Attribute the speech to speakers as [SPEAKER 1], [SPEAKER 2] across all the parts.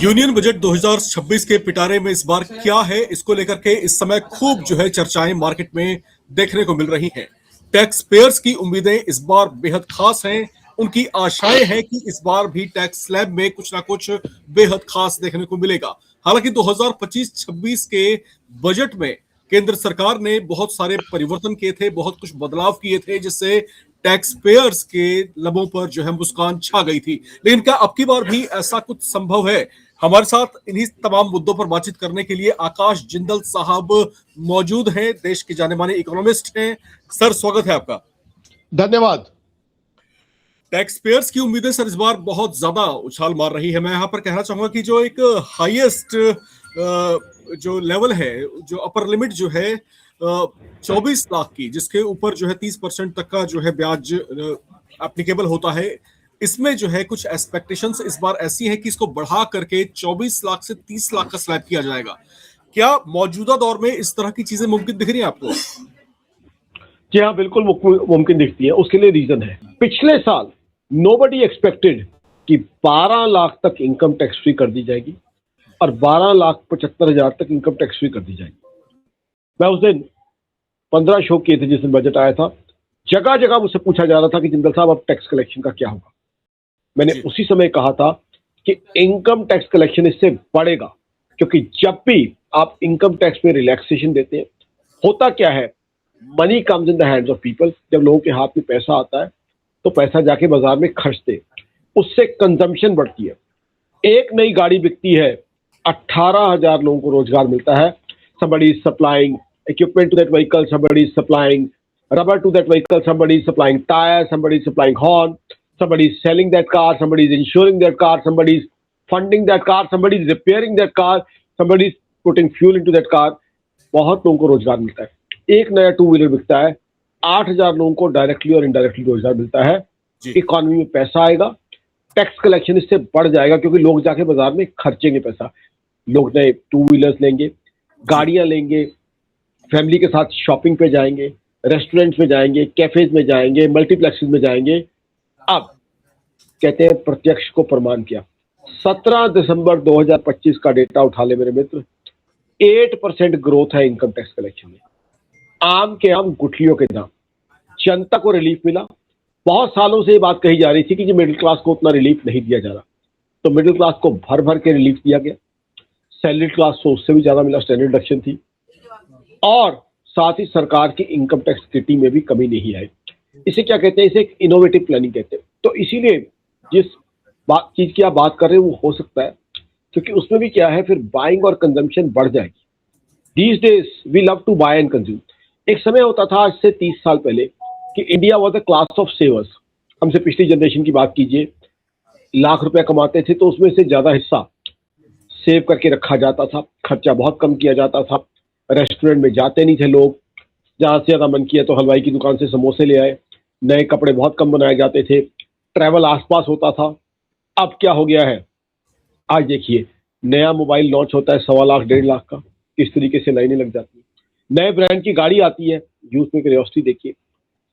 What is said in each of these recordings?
[SPEAKER 1] Union budget 2026 के पिटारे में इस बार क्या है, इसको लेकर के इस समय खूब चर्चाएं मार्केट में देखने को मिल रही हैं। टैक्स पेयर्स की उम्मीदें इस बार बेहद खास हैं। उनकी आशाएं हैं कि इस बार भी टैक्स स्लैब में कुछ ना कुछ बेहद खास देखने को मिलेगा। हालांकि 2025-26 के बजट में केंद्र सरकार ने बहुत सारे परिवर्तन किए थे, बहुत कुछ बदलाव किए थे, जिससे टैक्स पेयर्स के लबों पर मुस्कान छा गई थी। लेकिन क्या अब की बार भी ऐसा कुछ संभव है? हमारे साथ इन्हीं तमाम मुद्दों पर बातचीत करने के लिए आकाश जिंदल साहब मौजूद हैं। देश के जाने माने इकोनॉमिस्ट हैं। सर, स्वागत है आपका।
[SPEAKER 2] धन्यवाद।
[SPEAKER 1] टैक्स पेयर्स की उम्मीदें सर इस बार बहुत ज्यादा उछाल मार रही है। मैं यहाँ पर कहना चाहूंगा कि जो एक हाईएस्ट जो लेवल है, जो अपर लिमिट जो है 24 लाख की, जिसके ऊपर 30% तक का ब्याज एप्लीकेबल होता है, इसमें कुछ एक्सपेक्टेशंस इस बार ऐसी हैं कि इसको बढ़ा करके 24 लाख से 30 लाख का स्लैब किया जाएगा। क्या मौजूदा दौर में इस तरह की चीजें मुमकिन दिख रही है आपको?
[SPEAKER 2] जी हाँ, बिल्कुल मुमकिन दिखती है। उसके लिए रीजन है, पिछले साल नोबडी एक्सपेक्टेड कि 12 लाख तक इनकम टैक्स फ्री कर दी जाएगी और 12,75,000 तक इनकम टैक्स फ्री कर दी जाएगी। मैं उस दिन 15 शो किए थे जिस दिन बजट आया था। जगह जगह मुझसे पूछा जा रहा था कि जिंदल साहब अब टैक्स कलेक्शन का क्या होगा। मैंने उसी समय कहा था कि इनकम टैक्स कलेक्शन इससे बढ़ेगा, क्योंकि जब भी आप इनकम टैक्स में रिलैक्सेशन देते हैं, होता क्या है, money comes in the hands of people. जब लोगों के हाथ में पैसा आता है तो पैसा जाके बाजार में खर्चते, उससे कंजम्पशन बढ़ती है। एक नई गाड़ी बिकती है, 18,000 लोगों को रोजगार मिलता है। somebody is supplying equipment to that vehicle, somebody is supplying rubber to that vehicle, somebody is supplying tire, somebody is supplying horn, somebody is selling that car, somebody is insuring that car, somebody is funding that car, somebody is repairing that car, somebody is putting fuel into that car। बहुत लोगों को रोजगार मिलता है। एक नया 2 wheeler बिकता है, 8,000 लोगों को डायरेक्टली और इनडायरेक्टली रोजगार मिलता है। इकोनॉमी में पैसा आएगा, टैक्स कलेक्शन इससे बढ़ जाएगा, क्योंकि लोग जाके बाजार में खर्चेंगे पैसा। लोग नए 2 व्हीलर्स लेंगे, गाड़ियां लेंगे, फैमिली के साथ शॉपिंग पे जाएंगे, रेस्टोरेंट्स में जाएंगे, कैफेज में जाएंगे, मल्टीप्लेक्सेस में जाएंगे। अब कहते हैं प्रत्यक्ष को प्रमाण किया। 17 दिसंबर 2025 का डेटा उठा ले मेरे मित्र, 8% ग्रोथ है इनकम टैक्स कलेक्शन में। आम के आम गुठलियों के दाम, जनता को रिलीफ मिला। बहुत सालों से ये बात कही जा रही थी कि जी मिडिल क्लास को उतना रिलीफ नहीं दिया जा रहा, तो मिडिल क्लास को भर भर के रिलीफ दिया गया। सैलरी क्लास को उससे भी ज्यादा मिला, स्टैंडर्ड डिडक्शन थी, और साथ ही सरकार की इनकम टैक्स किटी में भी कमी नहीं आई। इसे क्या कहते हैं, इसे एक इनोवेटिव प्लानिंग कहते हैं। तो इसीलिए जिस चीज की आप बात कर रहे हैं वो हो सकता है, क्योंकि उसमें भी क्या है, फिर बाइंग और कंजम्पशन बढ़ जाएगी। These days we love to buy and consume. एक समय होता था आज से 30 साल पहले कि India was a class of savers. हमसे पिछली जनरेशन की बात कीजिए, लाख रुपया कमाते थे तो उसमें से ज्यादा हिस्सा सेव करके रखा जाता था, खर्चा बहुत कम किया जाता था, रेस्टोरेंट में जाते नहीं थे लोग, जहां से ज्यादा मन किया तो हलवाई की दुकान से समोसे ले आए, नए कपड़े बहुत कम बनाए जाते थे, ट्रैवल आसपास होता था। अब क्या हो गया है, आज देखिए नया मोबाइल लॉन्च होता है 1.25 लाख 1.5 लाख का, किस तरीके से लाइनें लग जाती है। नए ब्रांड की गाड़ी आती है, यूथ में क्यूरियोसिटी देखिए।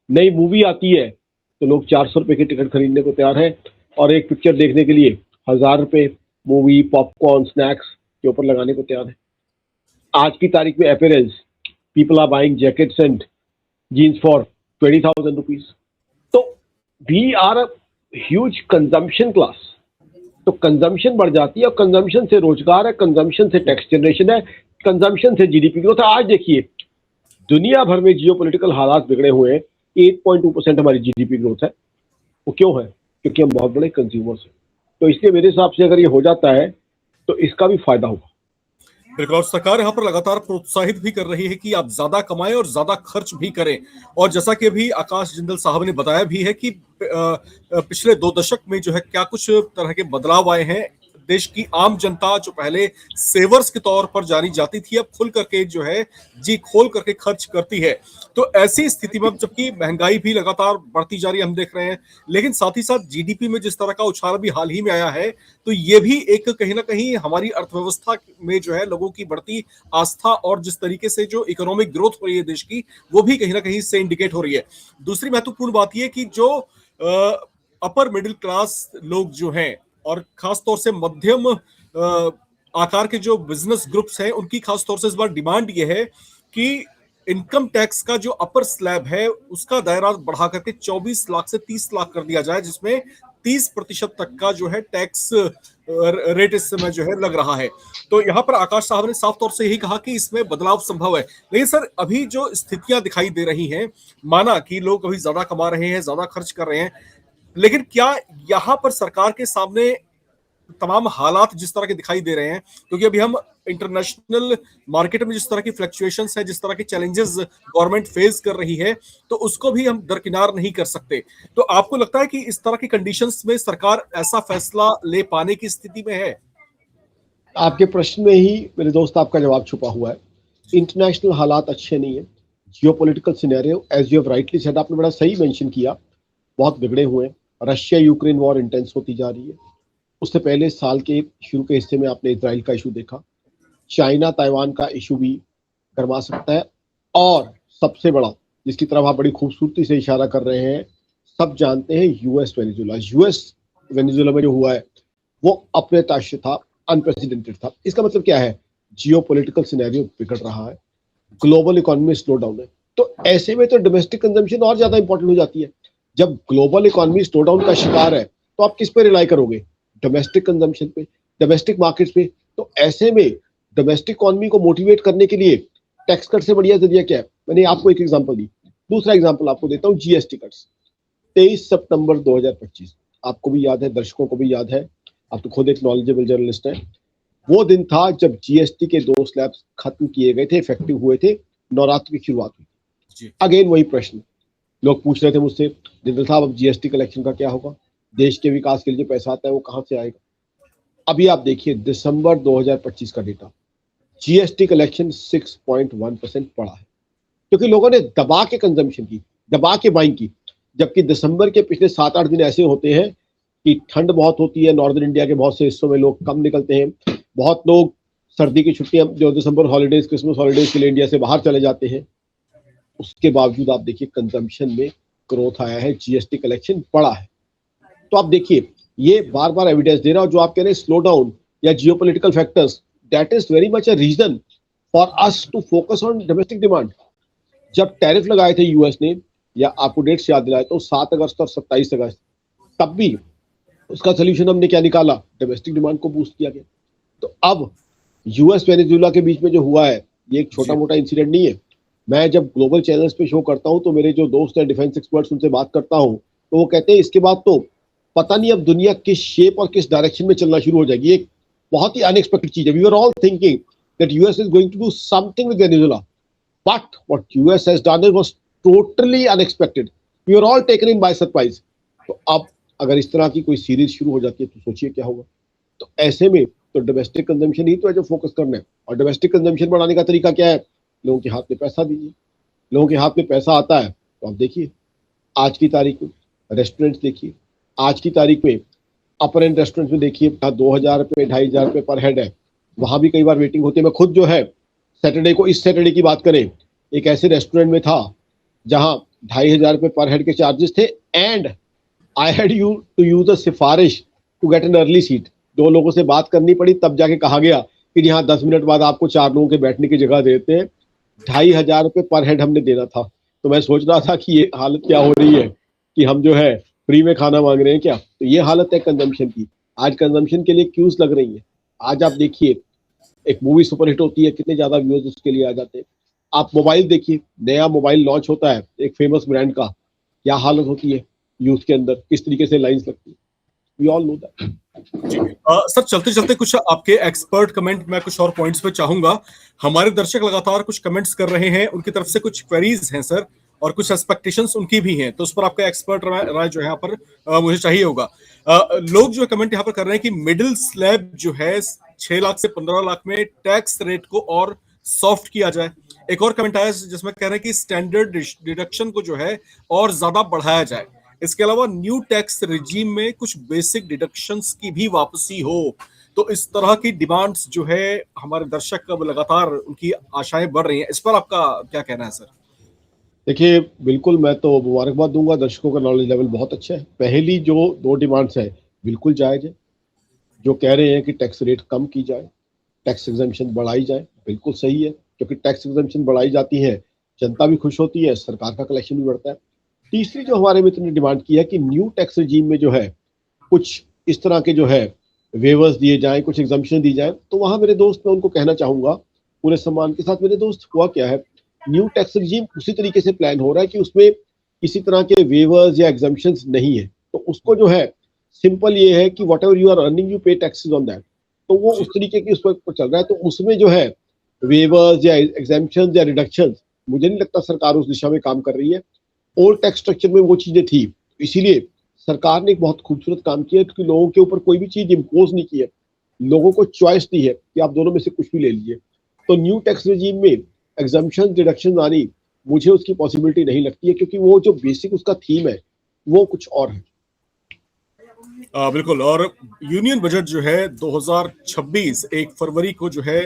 [SPEAKER 2] नई मूवी आती है तो लोग 400 रुपए की टिकट खरीदने को तैयार है, और एक पिक्चर देखने के लिए 1,000 रुपए मूवी, पॉपकॉर्न, स्नैक्स के ऊपर लगाने को तैयार है। आज की तारीख में appearance, people are buying jackets and jeans for 20,000 rupees. तो we are a huge consumption class. तो कंजम्पशन बढ़ जाती है, और कंजम्पशन से रोजगार है, कंजम्पशन से टैक्स जनरेशन है, कंजम्पशन से जीडीपी ग्रोथ है। आज देखिए दुनिया भर में जियोपॉलिटिकल हालात बिगड़े हुए हैं, 8.2% हमारी जीडीपी ग्रोथ है। वो क्यों है? क्योंकि हम बहुत बड़े कंज्यूमर्स हैं। तो इसलिए मेरे हिसाब से अगर ये हो जाता है तो इसका भी फायदा होगा।
[SPEAKER 1] बिल्कुल, और सरकार यहाँ पर लगातार प्रोत्साहित भी कर रही है कि आप ज्यादा कमाएं और ज्यादा खर्च भी करें। और जैसा कि अभी आकाश जिंदल साहब ने बताया भी है कि पिछले 2 दशक में क्या कुछ तरह के बदलाव आए हैं। देश की आम जनता जो पहले सेवर्स के तौर पर जानी जाती थी, अब खुल करके जी खोल करके खर्च करती है। तो ऐसी स्थिति में जबकि महंगाई भी लगातार बढ़ती जा रही है, हम देख रहे हैं, लेकिन साथ ही साथ जीडीपी में जिस तरह का उछाल भी हाल ही में आया है, तो ये भी एक कहीं ना कहीं हमारी अर्थव्यवस्था में लोगों की बढ़ती आस्था और जिस तरीके से जो इकोनॉमिक ग्रोथ हो रही है देश की, वो भी कहीं ना कहीं इससे इंडिकेट हो रही है। दूसरी महत्वपूर्ण बात यह कि जो अपर मिडिल क्लास लोग जो हैं, और खासतौर से मध्यम आकार के जो बिजनेस ग्रुप्स हैं उनकी खास तौर से इस बार डिमांड ये है कि इनकम टैक्स का जो अपर स्लैब है उसका दायरा बढ़ा करके 24 लाख से 30 लाख कर दिया जाए, जिसमें 30% तक का जो है टैक्स रेट इस समय जो है लग रहा है। तो यहाँ पर आकाश साहब ने साफ तौर से यही कहा कि इसमें बदलाव संभव है। लेकिन सर अभी जो स्थितियां दिखाई दे रही हैं, माना कि लोग अभी ज्यादा कमा रहे हैं, ज्यादा खर्च कर रहे हैं, लेकिन क्या यहाँ पर सरकार के सामने तमाम हालात जिस तरह के दिखाई दे रहे हैं, क्योंकि अभी हम इंटरनेशनल मार्केट में जिस तरह की फ्लक्चुएशंस है, जिस तरह के चैलेंजेस गवर्नमेंट फेस कर रही है, तो उसको भी हम दरकिनार नहीं कर सकते। तो आपको लगता है कि इस तरह की कंडीशंस में सरकार ऐसा फैसला ले पाने की स्थिति में है?
[SPEAKER 2] आपके प्रश्न में ही मेरे दोस्त आपका जवाब छुपा हुआ है। इंटरनेशनल हालात अच्छे नहीं है। Geopolitical scenario as you have rightly said, आपने बड़ा सही मेंशन किया, बहुत बिगड़े हुए हैं। रशिया यूक्रेन वॉर इंटेंस होती जा रही है। उससे पहले साल के शुरू के हिस्से में आपने इजराइल का इशू देखा, चाइना ताइवान का इशू भी गरमा सकता है। और सबसे बड़ा, जिसकी तरफ आप बड़ी खूबसूरती से इशारा कर रहे हैं, सब जानते हैं, यूएस वेनेजुएला। यूएस वेनेजुएला में जो हुआ है वो अप्रत्याशित था, अनप्रेसिडेंटेड था। इसका मतलब क्या है? जियोपॉलिटिकल सिनेरियो बिगड़ रहा है, ग्लोबल इकोनॉमी स्लो डाउन है। तो ऐसे में तो डोमेस्टिक कंजम्पशन और ज्यादा इंपॉर्टेंट हो जाती है। जब ग्लोबल इकोनॉमी स्लो डाउन का शिकार है तो आप किस पे रिलाई करोगे? डोमेस्टिक कंजम्पशन पे, डोमेस्टिक मार्केट्स पे। तो ऐसे में डोमेस्टिक इकोनॉमी को मोटिवेट करने के लिए टैक्स कट से बढ़िया जरिया क्या है? मैंने आपको एक एग्जांपल दी, दूसरा एग्जांपल आपको देता हूँ, जीएसटी कट्स। 23 सितंबर 2025, आपको भी याद है, दर्शकों को भी याद है, आप तो खुद एक नॉलेजेबल जर्नलिस्ट हैं। वो दिन था जब जीएसटी के 2 स्लैब्स खत्म किए गए थे, इफेक्टिव हुए थे, नवरात्र की शुरुआत हुई थी। अगेन वही प्रश्न लोग पूछ रहे थे मुझसे, जिंदल साहब अब जीएसटी कलेक्शन का क्या होगा? देश के विकास के लिए जो पैसा आता है वो कहां से आएगा? अभी आप देखिए दिसंबर 2025 का डेटा, जीएसटी कलेक्शन 6.1% बढ़ा है, क्योंकि लोगों ने दबा के कंजम्पशन की, दबा के बाइंग की। जबकि दिसंबर के पिछले 7-8 दिन ऐसे होते हैं कि ठंड बहुत होती है, नॉर्दर्न इंडिया के बहुत से हिस्सों में लोग कम निकलते हैं, बहुत लोग सर्दी की छुट्टियां जो दिसंबर हॉलीडेज, क्रिसमस हॉलीडेज के लिए इंडिया से बाहर चले जाते हैं। उसके बावजूद आप देखिए कंजम्पशन में ग्रोथ आया है, जीएसटी कलेक्शन बढ़ा है। तो आप देखिए ये बार बार एविडेंस दे रहा हूं, जो आप कह रहे हैं स्लो डाउन या geopolitical factors, that is very much a reason for us to focus on domestic demand. जब टैरिफ लगाए थे यूएस ने, या आपको डेट्स याद दिलाए तो 7 अगस्त और 27 अगस्त, तब भी उसका सोल्यूशन हमने क्या निकाला? डोमेस्टिक डिमांड को बूस्ट किया गया। तो अब यूएस वेनेजुएला के बीच में जो हुआ है, ये एक छोटा मोटा इंसिडेंट नहीं है। मैं जब ग्लोबल चैनल्स पे शो करता हूं तो मेरे जो दोस्त हैं डिफेंस एक्सपर्ट्स, उनसे बात करता हूं तो वो कहते हैं इसके बाद तो पता नहीं अब दुनिया किस शेप और किस डायरेक्शन में चलना शुरू हो जाएगी। एक बहुत ही अनएक्सपेक्टेड चीज है। We are all thinking that US is going to do something with Venezuela, but what US has done was totally unexpected. We are all taken in by surprise. तो अब अगर इस तरह की कोई सीरीज शुरू हो जाती है तो सोचिए क्या होगा। तो ऐसे में तो डोमेस्टिक कंजम्पशन ही तो है जो फोकस करना है। और डोमेस्टिक कंजम्पशन बढ़ाने का तरीका क्या है? लोगों के हाथ में पैसा दीजिए। लोगों के हाथ में पैसा आता है तो आप देखिए आज की तारीख में रेस्टोरेंट्स देखिए, आज की तारीख में अपर एंड रेस्टोरेंट्स में देखिए 2,000 रुपये 2,500 रुपये पर हेड है, वहां भी कई बार वेटिंग होती है। मैं खुद जो है सैटरडे को, इस सैटरडे की बात करें, एक ऐसे रेस्टोरेंट में था जहां 2,500 रुपये पर हेड के चार्जेस थे, and I had you to use a सिफारिश to get an early seat. 2 लोगों से बात करनी पड़ी, तब जाके कहा गया कि यहाँ 10 मिनट बाद आपको 4 लोगों के बैठने की जगह देते हैं। 2,500 रुपये पर हेड हमने देना था। तो मैं सोच रहा था कि ये हालत क्या हो रही है कि हम जो है फ्री में खाना मांग रहे हैं क्या। तो ये हालत है कंजम्पशन की। आज कंजम्पशन के लिए क्यूज लग रही है। आज आप देखिए एक मूवी सुपरहिट होती है, कितने ज्यादा व्यूज उसके लिए आ जाते हैं। आप मोबाइल देखिए, नया मोबाइल लॉन्च होता है एक फेमस ब्रांड का, क्या हालत होती है यूथ के अंदर, किस तरीके से लाइंस लगती है। We all know that.
[SPEAKER 1] जी सर, चलते चलते कुछ आपके एक्सपर्ट कमेंट, मैं कुछ और पॉइंट्स पे चाहूंगा। हमारे दर्शक लगातार कुछ कमेंट्स कर रहे हैं, उनकी तरफ से कुछ क्वेरीज हैं सर, और कुछ एक्सपेक्टेशंस उनकी भी हैं, तो उस पर आपका एक्सपर्ट राय जो है यहाँ पर मुझे चाहिए होगा। लोग जो कमेंट यहाँ पर कर रहे हैं कि मिडिल स्लैब जो है 6 लाख से 15 लाख में टैक्स रेट को और सॉफ्ट किया जाए। एक और कमेंट आया जिसमें कह रहे हैं कि स्टैंडर्ड डिडक्शन को जो है और ज्यादा बढ़ाया जाए। इसके अलावा न्यू टैक्स रिजीम में कुछ बेसिक डिडक्शंस की भी वापसी हो। तो इस तरह की डिमांड्स जो है हमारे दर्शक अब लगातार उनकी आशाएं बढ़ रही हैं। इस पर आपका क्या कहना है सर?
[SPEAKER 2] देखिए बिल्कुल, मैं तो मुबारकबाद दूंगा, दर्शकों का नॉलेज लेवल बहुत अच्छा है। पहली जो 2 डिमांड्स है बिल्कुल जायज है। जो कह रहे हैं कि टैक्स रेट कम की जाए, टैक्स एग्जम्पशन बढ़ाई जाए, बिल्कुल सही है, क्योंकि टैक्स एग्जम्पशन बढ़ाई जाती है, जनता भी खुश होती है, सरकार का कलेक्शन भी बढ़ता है। तीसरी जो हमारे मित्र ने डिमांड की है कि न्यू टैक्स रिजीम में जो है कुछ इस तरह के जो है वेवर्स दिए जाएं, कुछ एग्जम्पशन दी जाए, तो वहां मेरे दोस्त, मैं उनको कहना चाहूंगा पूरे सम्मान के साथ, मेरे दोस्त, हुआ क्या है, न्यू टैक्स रिजीम उसी तरीके से प्लान हो रहा है कि उसमें किसी तरह के वेवर्स या एग्जम्पशंस नहीं है, तो उसको जो है सिंपल ये है कि whatever you are earning you pay taxes on that, तो वो उस तरीके की उस पर चल रहा है। तो उसमें जो है वेवर्स या एग्जम्पशंस या रिडक्शंस, मुझे नहीं लगता सरकार उस दिशा में काम कर रही है। ओल्ड टैक्स स्ट्रक्चर में वो चीजें थी, इसीलिए सरकार ने एक बहुत खूबसूरत काम किया कि लोगों के ऊपर कोई भी चीज इम्पोज नहीं की है, लोगों को चॉइस दी है कि आप दोनों में से कुछ भी ले लीजिए। तो न्यू टैक्स रेजीम में एग्जम्पशन डिडक्शन आनी, मुझे उसकी पॉसिबिलिटी नहीं लगती है, क्योंकि वो जो बेसिक उसका थीम है वो कुछ और है।
[SPEAKER 1] बिल्कुल। और यूनियन बजट जो है 2026 1 फरवरी को जो है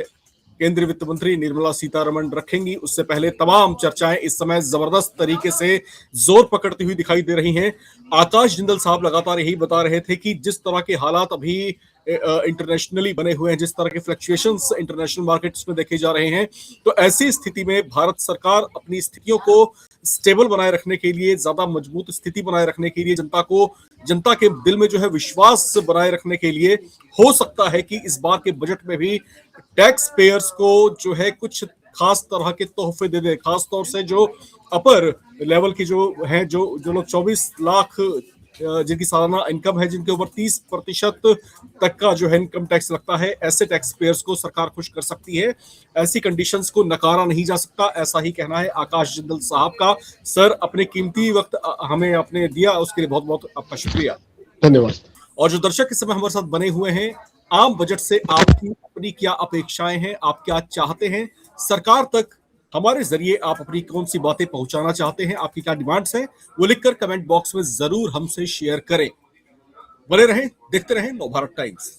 [SPEAKER 1] केंद्रीय वित्त मंत्री निर्मला सीतारमण रखेंगी। उससे पहले तमाम चर्चाएं इस समय जबरदस्त तरीके से जोर पकड़ती हुई दिखाई दे रही हैं। आकाश जिंदल साहब लगातार यही बता रहे थे कि जिस तरह के हालात अभी इंटरनेशनली बने हुए हैं, जिस तरह के फ्लक्चुएशंस इंटरनेशनल मार्केट्स में देखे जा रहे हैं, तो ऐसी स्थिति में भारत सरकार अपनी स्थितियों को स्टेबल बनाए रखने के लिए, ज्यादा मजबूत स्थिति बनाए रखने के लिए, जनता के दिल में जो है विश्वास बनाए रखने के लिए, हो सकता है कि इस बार के बजट में भी टैक्स पेयर्स को जो है कुछ खास तरह के तोहफे दे दे। खास तौर से जो अपर लेवल की जो है, जो लोग 24 लाख जिनकी सालाना इनकम है, जिनके ऊपर 30% तक का जो है इनकम टैक्स लगता है, ऐसे टैक्स पेयर्स को सरकार खुश कर सकती है। ऐसी कंडीशंस को नकारा नहीं जा सकता, ऐसा ही कहना है आकाश जिंदल साहब का। सर, अपने कीमती वक्त हमें आपने दिया, उसके लिए बहुत बहुत आपका शुक्रिया।
[SPEAKER 2] धन्यवाद।
[SPEAKER 1] और जो दर्शक इस समय हमारे साथ बने हुए हैं, आम बजट से आपकी अपनी क्या अपेक्षाएं हैं, आप क्या चाहते हैं, सरकार तक हमारे जरिए आप अपनी कौन सी बातें पहुंचाना चाहते हैं, आपकी क्या डिमांड्स हैं, वो लिखकर कमेंट बॉक्स में जरूर हमसे शेयर करें। बने रहें, देखते रहें नवभारत टाइम्स।